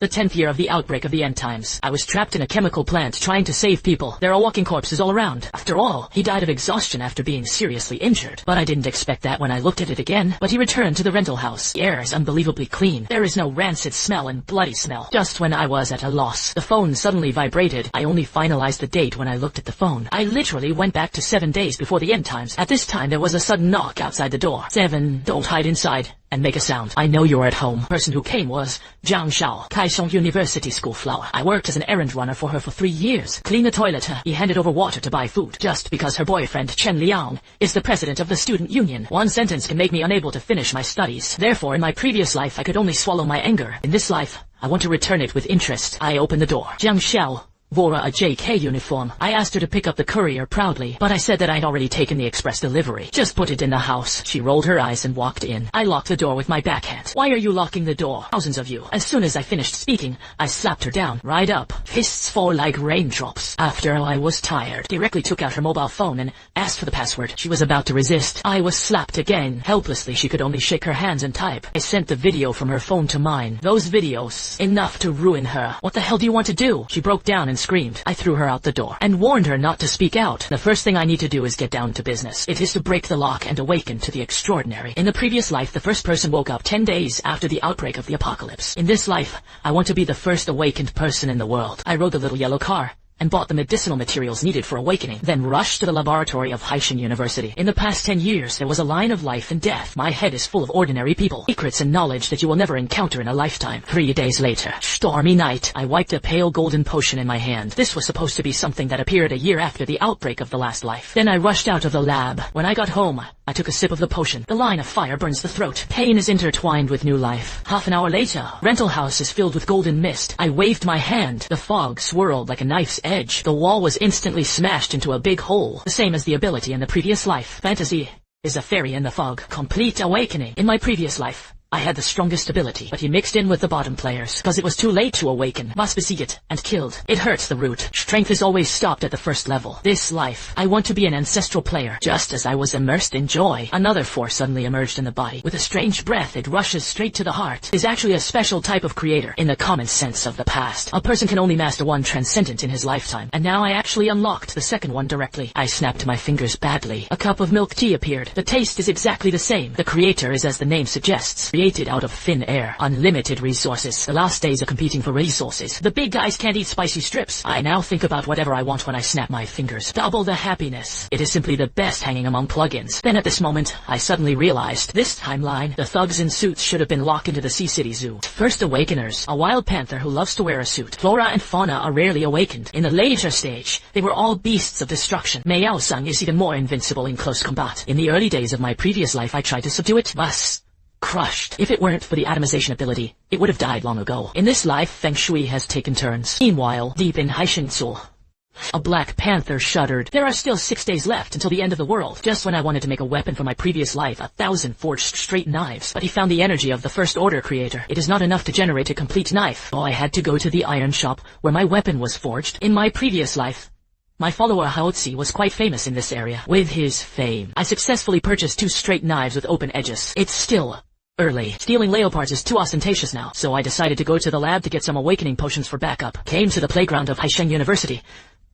The 10th year of the outbreak of the end times. I was trapped in a chemical plant trying to save people. There are walking corpses all around. After all, he died of exhaustion after being seriously injured. But I didn't expect that when I looked at it again. But he returned to the rental house. The air is unbelievably clean. There is no rancid smell and bloody smell. Just when I was at a loss, the phone suddenly vibrated. I only finalized the date when I looked at the phone. I literally went back to 7 days before the end times. At this time there was a sudden knock outside the door. 7, don't hide inside and make a sound. I know you're at home. The person who came was Jiang Shao, Kaisong University school flower. I worked as an errand runner for her for 3 years. Clean the toilet. He handed over water to buy food. Just because her boyfriend, Chen Liang, is the president of the student union. One sentence can make me unable to finish my studies. Therefore, in my previous life, I could only swallow my anger. In this life, I want to return it with interest. I opened the door. Jiang Shao wore a JK uniform. I asked her to pick up the courier proudly, but I said that I'd already taken the express delivery. Just put it in the house. She rolled her eyes and walked in. I locked the door with my backhand. Why are you locking the door? Thousands of you. As soon as I finished speaking, I slapped her down. Right up. Fists fall like raindrops. After I was tired, directly took out her mobile phone and asked for the password. She was about to resist. I was slapped again. Helplessly, she could only shake her hands and type. I sent the video from her phone to mine. Those videos, enough to ruin her. What the hell do you want to do? She broke down and screamed. I threw her out the door and warned her not to speak out. The first thing I need to do is get down to business. It is to break the lock and awaken to the extraordinary. In the previous life, the first person woke up 10 days after the outbreak of the apocalypse. In this life, I want to be the first awakened person in the world. I rode the little yellow car and bought the medicinal materials needed for awakening, then rushed to the laboratory of Haishan University. In the past 10 years, there was a line of life and death. My head is full of ordinary people, secrets and knowledge that you will never encounter in a lifetime. 3 days later, stormy night, I wiped a pale golden potion in my hand. This was supposed to be something that appeared a year after the outbreak of the last life. Then I rushed out of the lab. When I got home, I took a sip of the potion. The line of fire burns the throat. Pain is intertwined with new life. Half an hour later, rental house is filled with golden mist. I waved my hand. The fog swirled like a knife's edge. The wall was instantly smashed into a big hole, the same as the ability in the previous life. Fantasy is a fairy in the fog. Complete awakening. In my previous life, I had the strongest ability, but he mixed in with the bottom players, cause it was too late to awaken. Must besiege it, and killed. It hurts the root. Strength is always stopped at the first level. This life, I want to be an ancestral player. Just as I was immersed in joy, another force suddenly emerged in the body. With a strange breath, it rushes straight to the heart. It is actually a special type of creator, in the common sense of the past. A person can only master one transcendent in his lifetime, and now I actually unlocked the second one directly. I snapped my fingers badly. A cup of milk tea appeared. The taste is exactly the same. The creator is as the name suggests, created out of thin air. Unlimited resources. The last days are competing for resources. The big guys can't eat spicy strips. I now think about whatever I want when I snap my fingers. Double the happiness. It is simply the best hanging among plugins. Then at this moment, I suddenly realized, this timeline, the thugs in suits should have been locked into the Sea City Zoo. First awakeners, a wild panther who loves to wear a suit. Flora and fauna are rarely awakened. In the later stage, they were all beasts of destruction. Meow-sung is even more invincible in close combat. In the early days of my previous life, I tried to subdue it, but crushed. If it weren't for the atomization ability, it would have died long ago. In this life, Feng Shui has taken turns. Meanwhile, deep in Haishan, a black panther shuddered. There are still 6 days left until the end of the world. Just when I wanted to make a weapon for my previous life, 1,000 forged straight knives. But he found the energy of the first order creator. It is not enough to generate a complete knife. So I had to go to the iron shop where my weapon was forged. In my previous life, my follower Haotzi was quite famous in this area. With his fame, I successfully purchased 2 straight knives with open edges. It's still early. Stealing leopards is too ostentatious now, so I decided to go to the lab to get some awakening potions for backup. Came to the playground of Haishan University,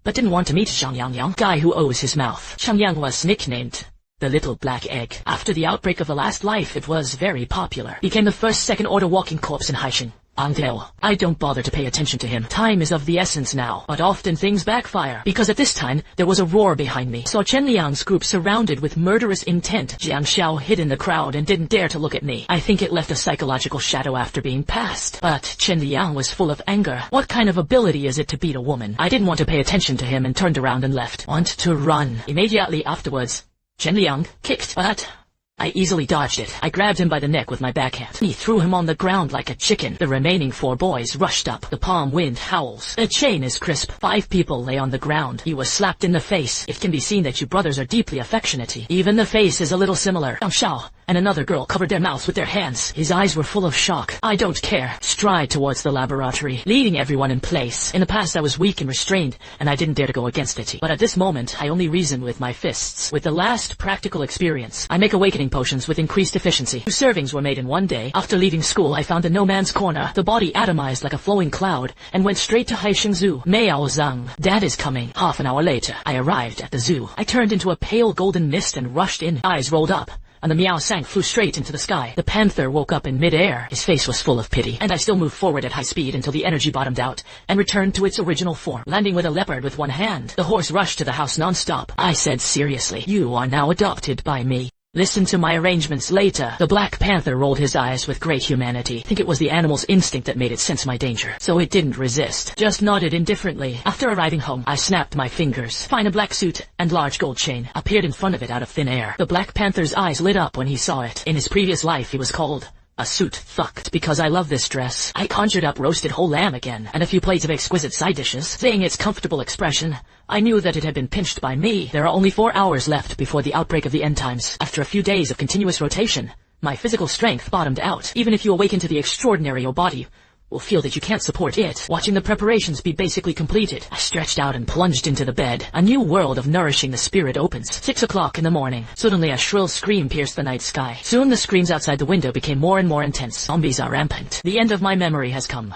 but didn't want to meet Zhang Yang, guy who owes his mouth. Zhang Yang was nicknamed the Little Black Egg. After the outbreak of the last life, it was very popular. Became the first second-order walking corpse in Haishan. I don't bother to pay attention to him. Time is of the essence now, but often things backfire, because at this time, there was a roar behind me. Saw Chen Liang's group surrounded with murderous intent. Jiang Xiao hid in the crowd and didn't dare to look at me. I think it left a psychological shadow after being passed. But Chen Liang was full of anger. What kind of ability is it to beat a woman? I didn't want to pay attention to him and turned around and left. Want to run. Immediately afterwards, Chen Liang kicked, but I easily dodged it. I grabbed him by the neck with my backhand. He threw him on the ground like a chicken. The remaining 4 boys rushed up. The palm wind howls. The chain is crisp. 5 people lay on the ground. He was slapped in the face. It can be seen that you brothers are deeply affectionate. Even the face is a little similar. Shao, and another girl covered their mouths with their hands. His eyes were full of shock. I don't care. Stride towards the laboratory, leading everyone in place. In the past I was weak and restrained, and I didn't dare to go against it. But at this moment, I only reason with my fists. With the last practical experience, I make awakening potions with increased efficiency. 2 servings were made in one day. After leaving school, I found a no man's corner. The body atomized like a flowing cloud, and went straight to Haisheng Zoo. Miao Zhang. Dad is coming. Half an hour later, I arrived at the zoo. I turned into a pale golden mist and rushed in. Eyes rolled up, and the Miao Sang flew straight into the sky. The panther woke up in mid-air. His face was full of pity, and I still moved forward at high speed until the energy bottomed out and returned to its original form, landing with a leopard with one hand. The horse rushed to the house non-stop. I said seriously, "You are now adopted by me. Listen to my arrangements later." The Black Panther rolled his eyes with great humanity. I think it was the animal's instinct that made it sense my danger, so it didn't resist, just nodded indifferently. After arriving home, I snapped my fingers. Fine, a black suit and large gold chain appeared in front of it out of thin air. The Black Panther's eyes lit up when he saw it. In his previous life he was called a suit thucked. Because I love this dress, I conjured up roasted whole lamb again, and a few plates of exquisite side dishes. Seeing its comfortable expression, I knew that it had been pinched by me. There are only 4 hours left before the outbreak of the end times. After a few days of continuous rotation, my physical strength bottomed out. Even if you awaken to the extraordinary, your body will feel that you can't support it. Watching the preparations be basically completed, I stretched out and plunged into the bed. A new world of nourishing the spirit opens. 6 o'clock in the morning. Suddenly a shrill scream pierced the night sky. Soon the screams outside the window became more and more intense. Zombies are rampant. The end of my memory has come.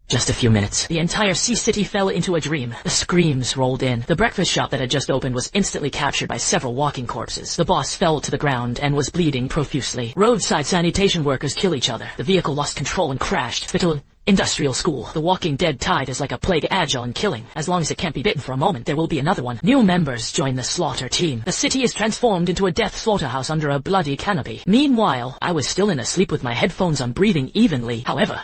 Just a few minutes. The entire sea city fell into a dream. The screams rolled in. The breakfast shop that had just opened was instantly captured by several walking corpses. The boss fell to the ground and was bleeding profusely. Roadside sanitation workers kill each other. The vehicle lost control and crashed. Fatal industrial school. The Walking Dead tide is like a plague, agile and killing. As long as it can't be bitten for a moment, there will be another one. New members join the slaughter team. The city is transformed into a death slaughterhouse under a bloody canopy. Meanwhile, I was still in a sleep with my headphones on, breathing evenly. However,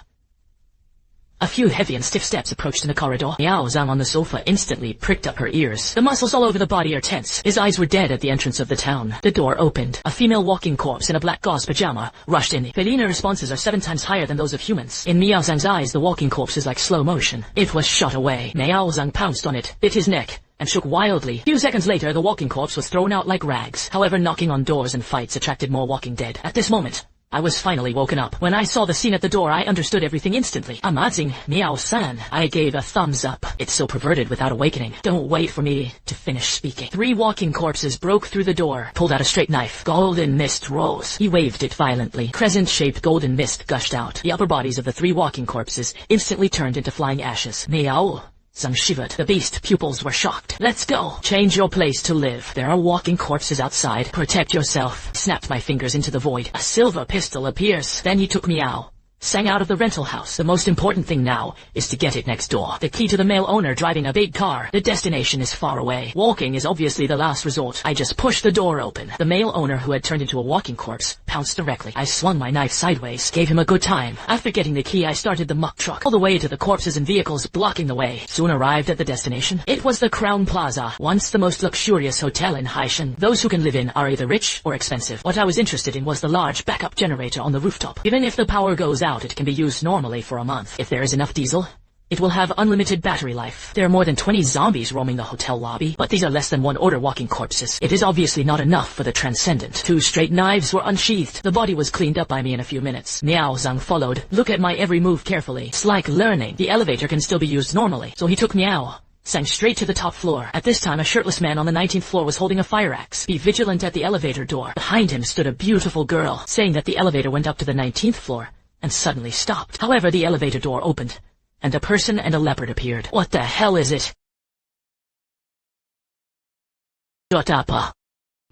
a few heavy and stiff steps approached in the corridor. Miao Zhang on the sofa instantly pricked up her ears. The muscles all over the body are tense. His eyes were dead at the entrance of the town. The door opened. A female walking corpse in a black gauze pajama rushed in. Felina responses are 7 times higher than those of humans. In Miao Zhang's eyes, the walking corpse is like slow motion. It was shot away. Miao Zhang pounced on it, bit his neck, and shook wildly. A few seconds later, the walking corpse was thrown out like rags. However, knocking on doors and fights attracted more walking dead. At this moment, I was finally woken up. When I saw the scene at the door, I understood everything instantly. Amazing, Miao-san. I gave a thumbs up. It's so perverted without awakening. Don't wait for me to finish speaking. 3 walking corpses broke through the door, pulled out a straight knife. Golden mist rose. He waved it violently. Crescent-shaped golden mist gushed out. The upper bodies of the 3 walking corpses instantly turned into flying ashes. Miao Zhang shivered. The beast pupils were shocked. Let's go. Change your place to live. There are walking corpses outside. Protect yourself. Snapped my fingers into the void. A silver pistol appears. Then he took Miao Sang out of the rental house. The most important thing now is to get it next door. The key to the male owner driving a big car. The destination is far away. Walking is obviously the last resort. I just pushed the door open. The male owner, who had turned into a walking corpse, pounced directly. I swung my knife sideways, gave him a good time. After getting the key, I started the muck truck all the way to the corpses and vehicles blocking the way. Soon arrived at the destination. It was the Crown Plaza, once the most luxurious hotel in Haishan. Those who can live in are either rich or expensive. What I was interested in was the large backup generator on the rooftop. Even if the power goes out, it can be used normally for a month. If there is enough diesel, it will have unlimited battery life. There are more than 20 zombies roaming the hotel lobby, but these are less than 1 order walking corpses. It is obviously not enough for the transcendent. 2 straight knives were unsheathed. The body was cleaned up by me in a few minutes. Miao Zhang followed. Look at my every move carefully. It's like learning. The elevator can still be used normally. So he took Miao Sang straight to the top floor. At this time, a shirtless man on the 19th floor was holding a fire axe. Be vigilant at the elevator door. Behind him stood a beautiful girl, saying that the elevator went up to the 19th floor and suddenly stopped. However, the elevator door opened, and a person and a leopard appeared. What the hell is it? Shut up.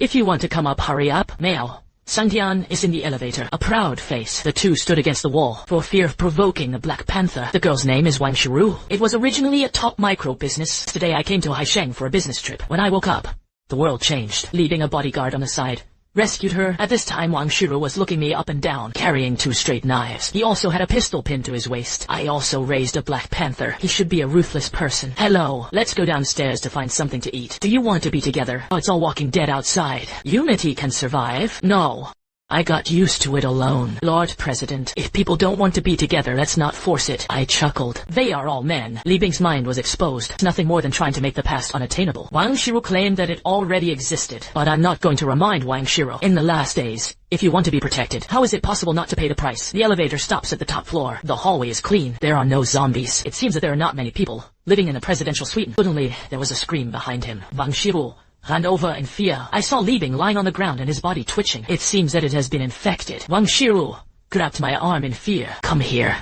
If you want to come up, hurry up. Miao Sangtian is in the elevator, a proud face. The 2 stood against the wall, for fear of provoking the Black Panther. The girl's name is Wang Shiru. It was originally a top micro business. Today I came to Haisheng for a business trip. When I woke up, the world changed. Leaving a bodyguard on the side, rescued her. At this time, Wang Shiru was looking me up and down, carrying 2 straight knives. He also had a pistol pinned to his waist. I also raised a Black Panther. He should be a ruthless person. Hello, let's go downstairs to find something to eat. Do you want to be together? Oh, it's all Walking Dead outside. Unity can survive. No. I got used to it alone. Lord President, if people don't want to be together, let's not force it. I chuckled. They are all men. Li Bing's mind was exposed. It's nothing more than trying to make the past unattainable. Wang Shiru claimed that it already existed. But I'm not going to remind Wang Shiru. In the last days, if you want to be protected, how is it possible not to pay the price? The elevator stops at the top floor. The hallway is clean. There are no zombies. It seems that there are not many people living in the presidential suite. Suddenly, there was a scream behind him. Wang Shiru ran over in fear. I saw Li Bing lying on the ground and his body twitching. It seems that it has been infected. Wang Shiru grabbed my arm in fear. Come here.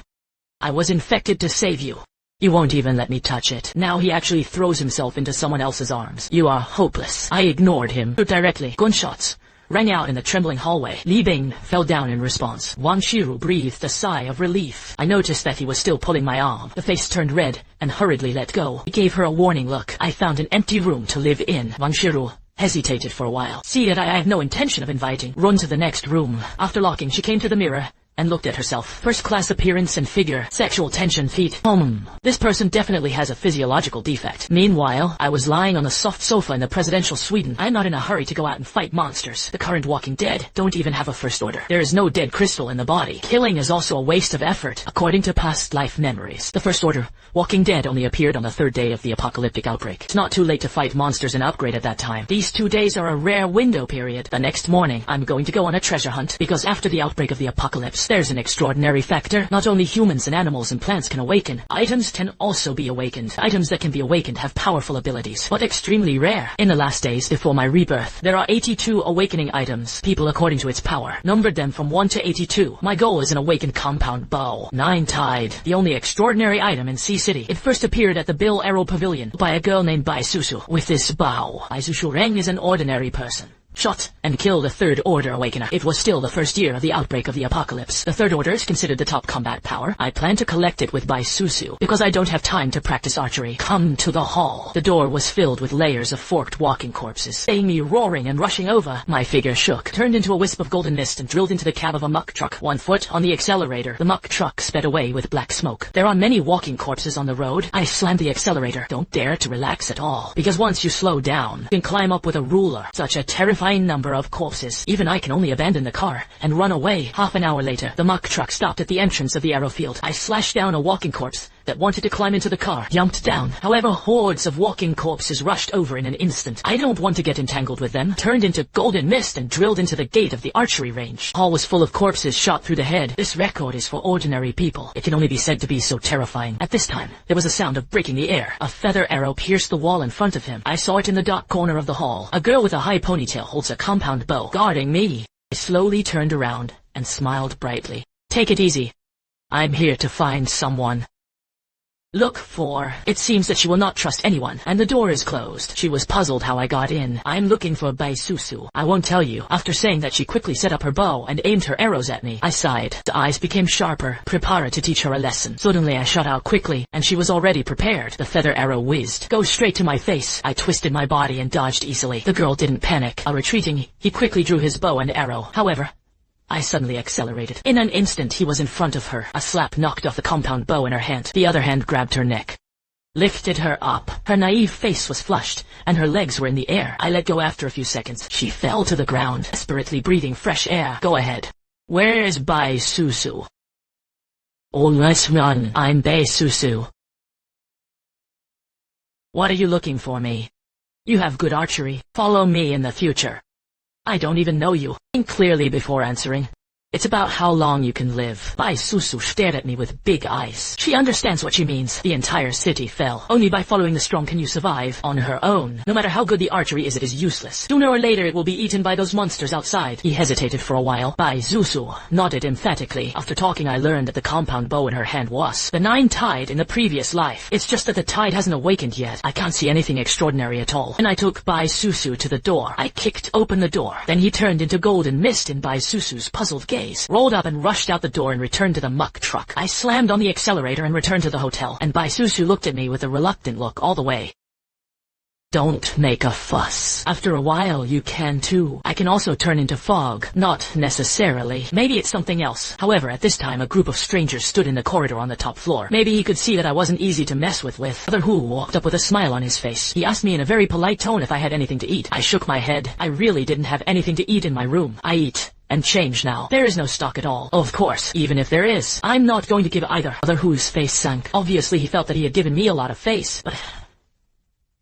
I was infected to save you. You won't even let me touch it. Now he actually throws himself into someone else's arms. You are hopeless. I ignored him. Directly. Gunshots rang out in the trembling hallway. Li Bing fell down in response. Wang Shiru breathed a sigh of relief. I noticed that he was still pulling my arm. The face turned red and hurriedly let go. He gave her a warning look. I found an empty room to live in. Wang Shiru hesitated for a while. See that I have no intention of inviting. Run to the next room. After locking, she came to the mirror and looked at herself. First-class appearance and figure. Sexual tension feet. This person definitely has a physiological defect. Meanwhile, I was lying on the soft sofa in the presidential suite. I'm not in a hurry to go out and fight monsters. The current Walking Dead don't even have a first order. There is no dead crystal in the body. Killing is also a waste of effort, according to past life memories. The first order Walking Dead only appeared on the third day of the apocalyptic outbreak. It's not too late to fight monsters and upgrade at that time. These 2 days are a rare window period. The next morning, I'm going to go on a treasure hunt, because after the outbreak of the apocalypse, there's an extraordinary factor. Not only humans and animals and plants can awaken, items can also be awakened. Items that can be awakened have powerful abilities, but extremely rare. In the last days before my rebirth, there are 82 awakening items. People, according to its power, numbered them from 1 to 82. My goal is an awakened compound bow. 9 Tide, the only extraordinary item in Sea City. It first appeared at the Bill Arrow Pavilion by a girl named Bai Susu. With this bow, Bai Susu Reng is an ordinary person. Shot and killed a Third Order Awakener. It was still the first year of the outbreak of the apocalypse. The Third Order is considered the top combat power. I plan to collect it with Bai Susu, because I don't have time to practice archery. Come to the hall. The door was filled with layers of forked walking corpses. Seeing me roaring and rushing over, my figure shook, turned into a wisp of golden mist and drilled into the cab of a muck truck. 1 foot on the accelerator. The muck truck sped away with black smoke. There are many walking corpses on the road. I slammed the accelerator. Don't dare to relax at all, because once you slow down, you can climb up with a ruler. Such a terrifying number of corpses. Even I can only abandon the car and run away. Half an hour later, the muck truck stopped at the entrance of the aerofield. I slashed down a walking corpse that wanted to climb into the car, jumped down. However, hordes of walking corpses rushed over in an instant. I don't want to get entangled with them. Turned into golden mist and drilled into the gate of the archery range. Hall was full of corpses shot through the head. This record is for ordinary people. It can only be said to be so terrifying. At this time, there was a sound of breaking the air. A feather arrow pierced the wall in front of him. I saw it in the dark corner of the hall. A girl with a high ponytail holds a compound bow, guarding me. I slowly turned around and smiled brightly. Take it easy. I'm here to find someone. Look for. It seems that she will not trust anyone, and the door is closed. She was puzzled how I got in. I'm looking for Bai Susu. I won't tell you. After saying that, she quickly set up her bow and aimed her arrows at me. I sighed. The eyes became sharper. Prepare to teach her a lesson. Suddenly I shot out quickly, and she was already prepared. The feather arrow whizzed. Go straight to my face. I twisted my body and dodged easily. The girl didn't panic. While retreating, he quickly drew his bow and arrow. However, I suddenly accelerated. In an instant, he was in front of her. A slap knocked off the compound bow in her hand. The other hand grabbed her neck, lifted her up. Her naive face was flushed, and her legs were in the air. I let go after a few seconds. She fell to the ground, desperately breathing fresh air. Go ahead. Where is Bai Susu? Oh, let's run. I'm Bai Susu. What are you looking for me? You have good archery. Follow me in the future. I don't even know you. Think clearly before answering. It's about how long you can live. Bai Susu stared at me with big eyes. She understands what she means. The entire city fell. Only by following the strong can you survive. On her own, no matter how good the archery is, it is useless. Sooner or later it will be eaten by those monsters outside. He hesitated for a while. Bai Susu nodded emphatically. After talking, I learned that the compound bow in her hand was the 9 Tide in the previous life. It's just that the tide hasn't awakened yet. I can't see anything extraordinary at all. And I took Bai Susu to the door. I kicked open the door. Then he turned into golden mist in Bai Susu's puzzled gaze. Rolled up and rushed out the door and returned to the muck truck. I slammed on the accelerator and returned to the hotel, and Bai Susu looked at me with a reluctant look all the way. Don't make a fuss. After a while you can too. I can also turn into fog. Not necessarily. Maybe it's something else. However, at this time a group of strangers stood in the corridor on the top floor. Maybe he could see that I wasn't easy to mess with. Other Who walked up with a smile on his face. He asked me in a very polite tone if I had anything to eat. I shook my head. I really didn't have anything to eat in my room. I eat and change now. There is no stock at all. Of course, even if there is, I'm not going to give either. Other whose face sank. Obviously he felt that he had given me a lot of face,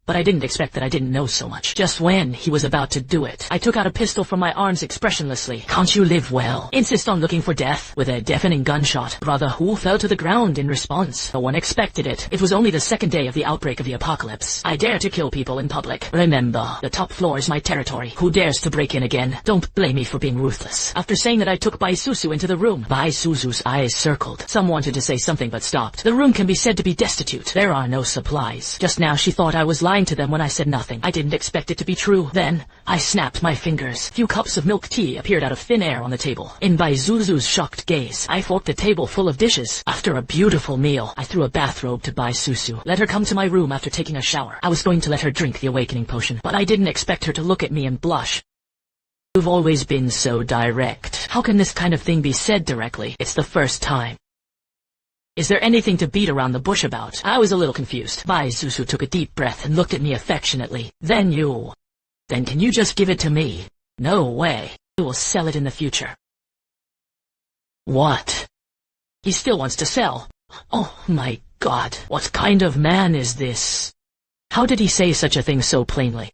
but I didn't expect that I didn't know so much. Just when he was about to do it, I took out a pistol from my arms expressionlessly. Can't you live well? Insist on looking for death? With a deafening gunshot, Brother Hu fell to the ground in response. No one expected it. It was only the second day of the outbreak of the apocalypse. I dare to kill people in public. Remember, the top floor is my territory. Who dares to break in again? Don't blame me for being ruthless. After saying that, I took Bai Susu into the room. Bai Susu's eyes circled. Some wanted to say something but stopped. The room can be said to be destitute. There are no supplies. Just now she thought I was lying to them when I said nothing. I didn't expect it to be true. Then, I snapped my fingers. Few cups of milk tea appeared out of thin air on the table. In Bai Susu's shocked gaze, I forked a table full of dishes. After a beautiful meal, I threw a bathrobe to Bai Susu. Let her come to my room after taking a shower. I was going to let her drink the awakening potion, but I didn't expect her to look at me and blush. You've always been so direct. How can this kind of thing be said directly? It's the first time. Is there anything to beat around the bush about? I was a little confused. Bai Susu took a deep breath and looked at me affectionately. Then can you just give it to me? No way. I will sell it in the future. What? He still wants to sell. Oh my God. What kind of man is this? How did he say such a thing so plainly?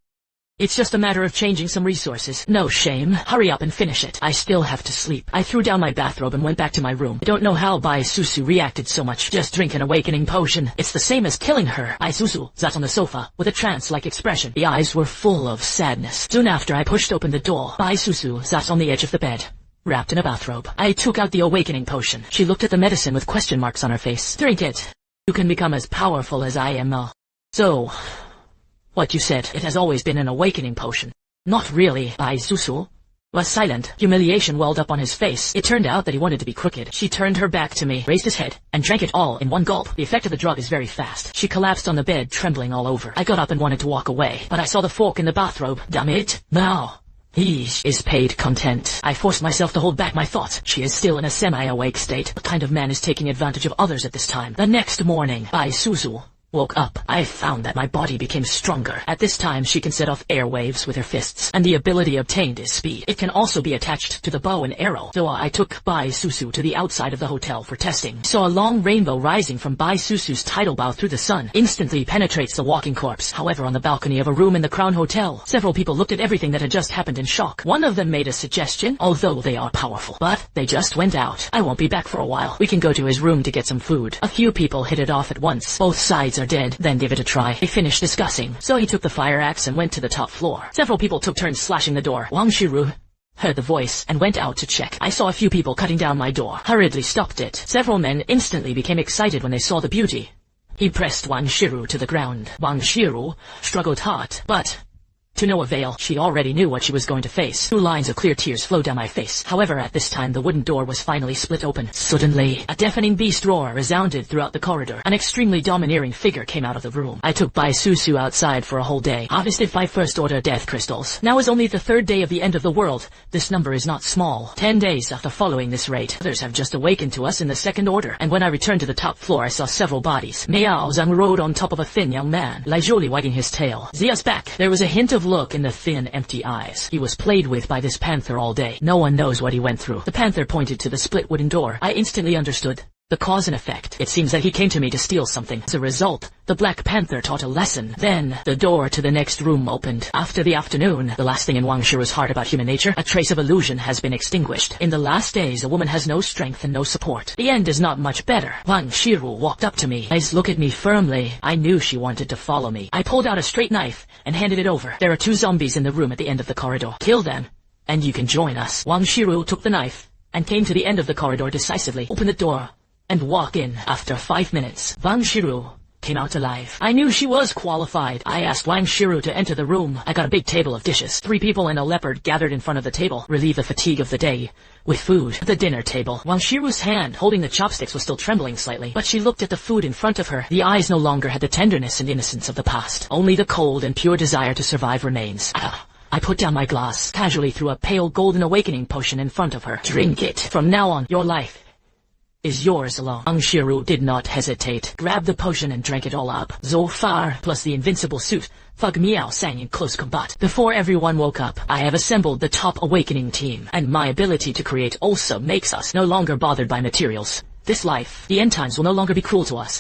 It's just a matter of changing some resources. No shame. Hurry up and finish it. I still have to sleep. I threw down my bathrobe and went back to my room. I don't know how Bai Susu reacted so much. Just drink an awakening potion. It's the same as killing her. Bai Susu sat on the sofa with a trance-like expression. The eyes were full of sadness. Soon after, I pushed open the door. Bai Susu sat on the edge of the bed, wrapped in a bathrobe. I took out the awakening potion. She looked at the medicine with question marks on her face. Drink it. You can become as powerful as I am. So, what you said, it has always been an awakening potion. Not really. Bai Susu was silent. Humiliation welled up on his face. It turned out that he wanted to be crooked. She turned her back to me, raised his head, and drank it all in one gulp. The effect of the drug is very fast. She collapsed on the bed, trembling all over. I got up and wanted to walk away, but I saw the fork in the bathrobe. Damn it. Now, he is paid content. I forced myself to hold back my thoughts. She is still in a semi-awake state. What kind of man is taking advantage of others at this time? The next morning, Bai Susu woke up. I found that my body became stronger. At this time, she can set off airwaves with her fists, and the ability obtained is speed. It can also be attached to the bow and arrow. So I took Bai Susu to the outside of the hotel for testing. Saw a long rainbow rising from Bai Susu's tidal bow through the sun. Instantly penetrates the walking corpse. However, on the balcony of a room in the Crown Hotel, several people looked at everything that had just happened in shock. One of them made a suggestion, although they are powerful. But they just went out. I won't be back for a while. We can go to his room to get some food. A few people hit it off at once. Both sides are dead. Then give it a try. They finished discussing. So he took the fire axe and went to the top floor. Several people took turns slashing the door. Wang Shiru heard the voice and went out to check. I saw a few people cutting down my door. Hurriedly stopped it. Several men instantly became excited when they saw the beauty. He pressed Wang Shiru to the ground. Wang Shiru struggled hard, but to no avail. She already knew what she was going to face. 2 lines of clear tears flowed down my face. However, at this time, the wooden door was finally split open. Suddenly, a deafening beast roar resounded throughout the corridor. An extremely domineering figure came out of the room. I took Bai Susu outside for a whole day. Harvested 5 first-order death crystals. Now is only the 3rd day of the end of the world. This number is not small. 10 days after following this raid, others have just awakened to us in the 2nd order. And when I returned to the top floor, I saw several bodies. Miao Zhang rode on top of a thin young man, leisurely wagging his tail. Zia's back. There was a hint of look in the thin, empty eyes. He was played with by this panther all day. No one knows what he went through. The panther pointed to the split wooden door. I instantly understood the cause and effect. It seems that he came to me to steal something. As a result, the Black Panther taught a lesson. Then, the door to the next room opened. After the afternoon, the last thing in Wang Shiru's heart about human nature, a trace of illusion has been extinguished. In the last days, a woman has no strength and no support. The end is not much better. Wang Shiru walked up to me. Eyes look at me firmly. I knew she wanted to follow me. I pulled out a straight knife and handed it over. There are 2 zombies in the room at the end of the corridor. Kill them, and you can join us. Wang Shiru took the knife and came to the end of the corridor decisively. Opened the door and walk in. After 5 minutes, Wang Shiru came out alive. I knew she was qualified. I asked Wang Shiru to enter the room. I got a big table of dishes. 3 people and a leopard gathered in front of the table, relieve the fatigue of the day with food. At the dinner table, Wang Shiru's hand holding the chopsticks was still trembling slightly, but she looked at the food in front of her. The eyes no longer had the tenderness and innocence of the past. Only the cold and pure desire to survive remains. I put down my glass, casually threw a pale golden awakening potion in front of her. Drink it. From now on, your life is yours alone. Angshiru did not hesitate, grabbed the potion and drank it all up. Zolfar plus the invincible suit, Thug Meow sang in close combat. Before everyone woke up, I have assembled the top awakening team, and my ability to create also makes us no longer bothered by materials. This life, the end times will no longer be cruel to us.